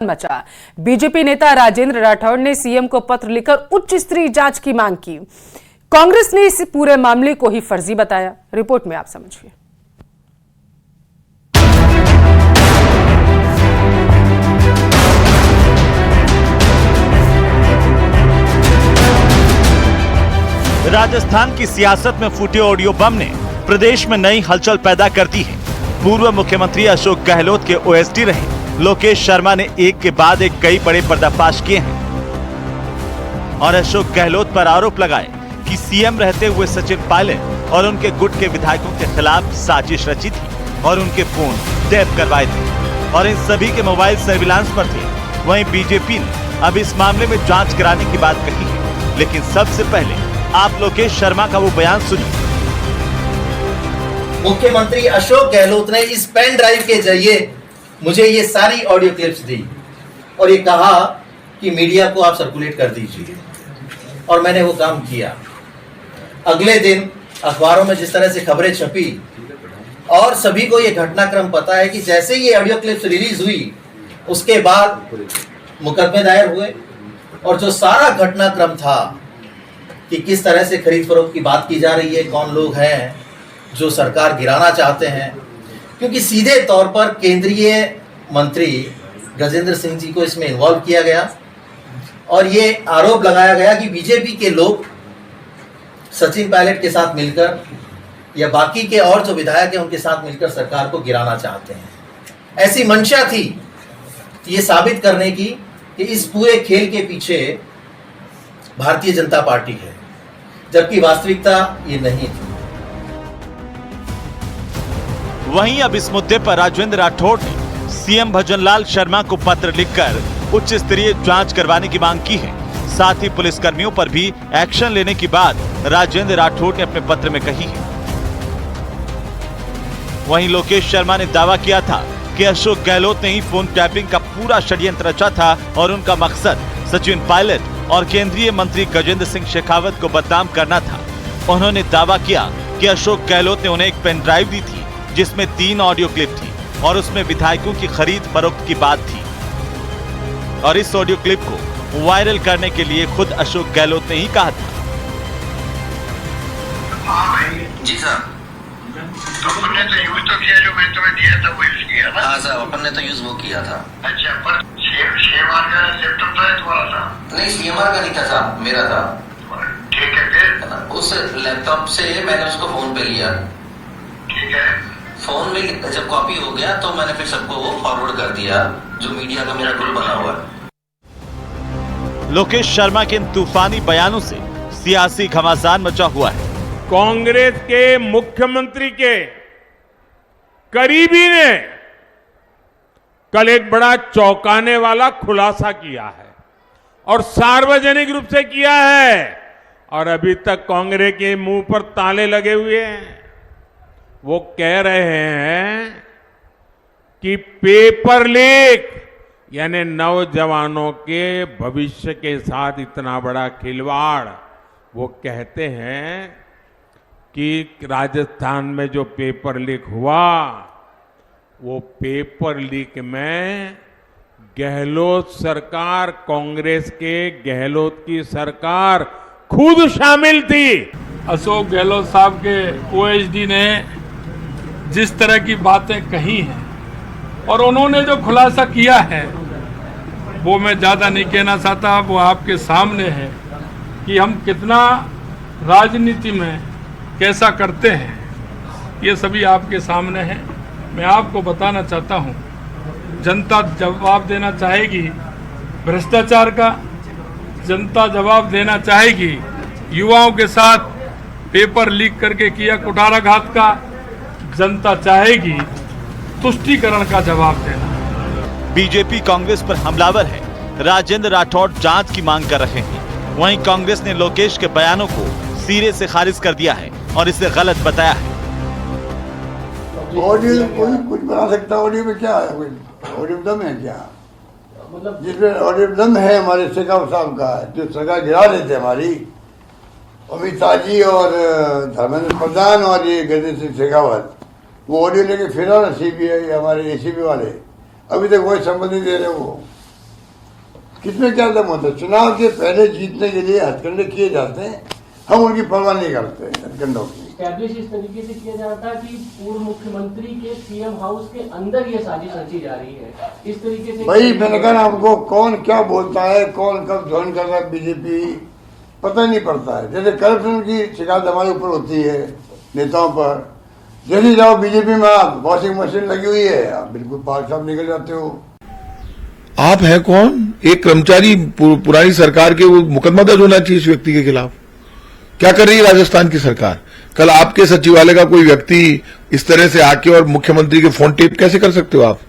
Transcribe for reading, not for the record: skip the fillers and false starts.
मचा। बीजेपी नेता राजेंद्र राठौड़ ने सीएम को पत्र लिखकर उच्च स्तरीय जांच की मांग की। कांग्रेस ने इस पूरे मामले को ही फर्जी बताया। रिपोर्ट में आप समझिए। राजस्थान की सियासत में फूटे ऑडियो बम ने प्रदेश में नई हलचल पैदा कर दी है। पूर्व मुख्यमंत्री अशोक गहलोत के ओएसडी रहे लोकेश शर्मा ने एक के बाद एक कई बड़े पर्दाफाश किए हैं और अशोक गहलोत पर आरोप लगाए कि सीएम रहते हुए सचिन पायलट और उनके गुट के विधायकों के खिलाफ साजिश रची थी और उनके फोन टैप करवाए थे और इन सभी के मोबाइल सर्विलांस पर थे। वहीं बीजेपी ने अब इस मामले में जांच कराने की बात कही है, लेकिन सबसे पहले आप लोकेश शर्मा का वो बयान सुनिए। मुख्यमंत्री अशोक गहलोत ने इस पेन ड्राइव के जरिए मुझे ये सारी ऑडियो क्लिप्स दी और ये कहा कि मीडिया को आप सर्कुलेट कर दीजिए और मैंने वो काम किया। अगले दिन अखबारों में जिस तरह से खबरें छपी और सभी को ये घटनाक्रम पता है कि जैसे ये ऑडियो क्लिप्स रिलीज हुई उसके बाद मुकदमे दायर हुए और जो सारा घटनाक्रम था कि किस तरह से खरीद फरोख्त की बात की जा रही है, कौन लोग हैं जो सरकार गिराना चाहते हैं, क्योंकि सीधे तौर पर केंद्रीय मंत्री गजेंद्र सिंह जी को इसमें इन्वॉल्व किया गया और ये आरोप लगाया गया कि बीजेपी के लोग सचिन पायलट के साथ मिलकर या बाकी के और जो विधायक हैं उनके साथ मिलकर सरकार को गिराना चाहते हैं। ऐसी मंशा थी ये साबित करने की कि इस पूरे खेल के पीछे भारतीय जनता पार्टी है, जबकि वास्तविकता ये नहीं थी। वहीं अब इस मुद्दे पर राजेंद्र राठौड़ ने सीएम भजनलाल शर्मा को पत्र लिखकर उच्च स्तरीय जांच करवाने की मांग की है। साथ ही पुलिसकर्मियों पर भी एक्शन लेने की बात राजेंद्र राठौड़ ने अपने पत्र में कही है। वहीं लोकेश शर्मा ने दावा किया था कि अशोक गहलोत ने ही फोन टैपिंग का पूरा षड्यंत्र रचा था और उनका मकसद सचिन पायलट और केंद्रीय मंत्री गजेंद्र सिंह शेखावत को बदनाम करना था। उन्होंने दावा किया कि अशोक गहलोत ने उन्हें एक पेन ड्राइव दी थी जिसमें 3 ऑडियो क्लिप थी और उसमें विधायकों की खरीद फरोख्त की बात थी और इस ऑडियो क्लिप को वायरल करने के लिए खुद अशोक गहलोत ने ही कहा था। जी सर, अपन ने तो यूज तो किया, जो मैंने तुम्हें दिया था वो यूज किया ना। हाँ सर, अपन ने तो यूज वो किया था। अच्छा, पर CMR का लैपटॉप था तुम्हारा था? नहीं, CMR का नहीं था साहब, मेरा था। ठीक है, फिर उस लैपटॉप से मैंने उसको फोन पे लिया। ठीक है, फोन में जब कॉपी हो गया तो मैंने फिर सबको वो फॉरवर्ड कर दिया, जो मीडिया का मेरा ग्रुप बना हुआ है। लोकेश शर्मा के इन तूफानी बयानों से सियासी घमासान मचा हुआ है। कांग्रेस के मुख्यमंत्री के करीबी ने कल एक बड़ा चौंकाने वाला खुलासा किया है और सार्वजनिक रूप से किया है और अभी तक कांग्रेस के मुंह पर ताले लगे हुए हैं। वो कह रहे हैं कि पेपर लीक यानी नौजवानों के भविष्य के साथ इतना बड़ा खिलवाड़। वो कहते हैं कि राजस्थान में जो पेपर लीक हुआ वो पेपर लीक में गहलोत सरकार, कांग्रेस के गहलोत की सरकार खुद शामिल थी। अशोक गहलोत साहब के ओएसडी ने जिस तरह की बातें कही हैं और उन्होंने जो खुलासा किया है वो मैं ज़्यादा नहीं कहना चाहता, वो आपके सामने है कि हम कितना राजनीति में कैसा करते हैं, ये सभी आपके सामने है। मैं आपको बताना चाहता हूँ, जनता जवाब देना चाहेगी भ्रष्टाचार का, जनता जवाब देना चाहेगी युवाओं के साथ पेपर लीक करके किया कुठाराघात का, जनता चाहेगी तुष्टीकरण का जवाब देना। बीजेपी कांग्रेस पर हमलावर है। राजेंद्र राठौड़ जांच की मांग कर रहे हैं। वहीं कांग्रेस ने लोकेश के बयानों को सिरे से खारिज कर दिया है और इसे गलत बताया है। ऑडियो कोई कुछ बना सकता है, ऑडियो में क्या है, ऑडियो में दम है क्या? जिसमें ऑडियो में दम है हमारे शेखावत साहब का, जो सरकार गिरा देते हमारी, अमित शाह जी और धर्मेंद्र प्रधान और ये गजेंद्र सिंह शेखावत, वो ऑडियो लेके फिरा ना सीबीआई हमारे एसीबी वाले, अभी तक कोई संबंध नहीं दे रहे। वो किसमें क्या दम होता है? चुनाव के पहले जीतने के लिए हथकंडे किए जाते हैं, हम उनकी परवाह नहीं करते हथकंडों की। एस्टैब्लिश इस तरीके से किया जा रहा था कि पूर्व मुख्यमंत्री के सीएम हाउस के अंदर ये साजिश रची जा रही है, इस तरीके से। भाई मैंने कहा हमको कौन क्या बोलता है, कौन कब ज्वाइन कर रहा है बीजेपी, पता नहीं पड़ता है। जैसे करप्शन की शिकायत हमारे ऊपर होती है नेताओं पर, जैसे जाओ बीजेपी में आप वॉशिंग मशीन लगी हुई है, आप बिल्कुल पार्ट साहब निकल जाते हो। आप हैं कौन? एक कर्मचारी पुरानी सरकार के, वो मुकदमा दर्ज होना चाहिए इस व्यक्ति के खिलाफ। क्या कर रही है राजस्थान की सरकार? कल आपके सचिवालय का कोई व्यक्ति इस तरह से आके और मुख्यमंत्री के फोन टेप कैसे कर सकते हो आप?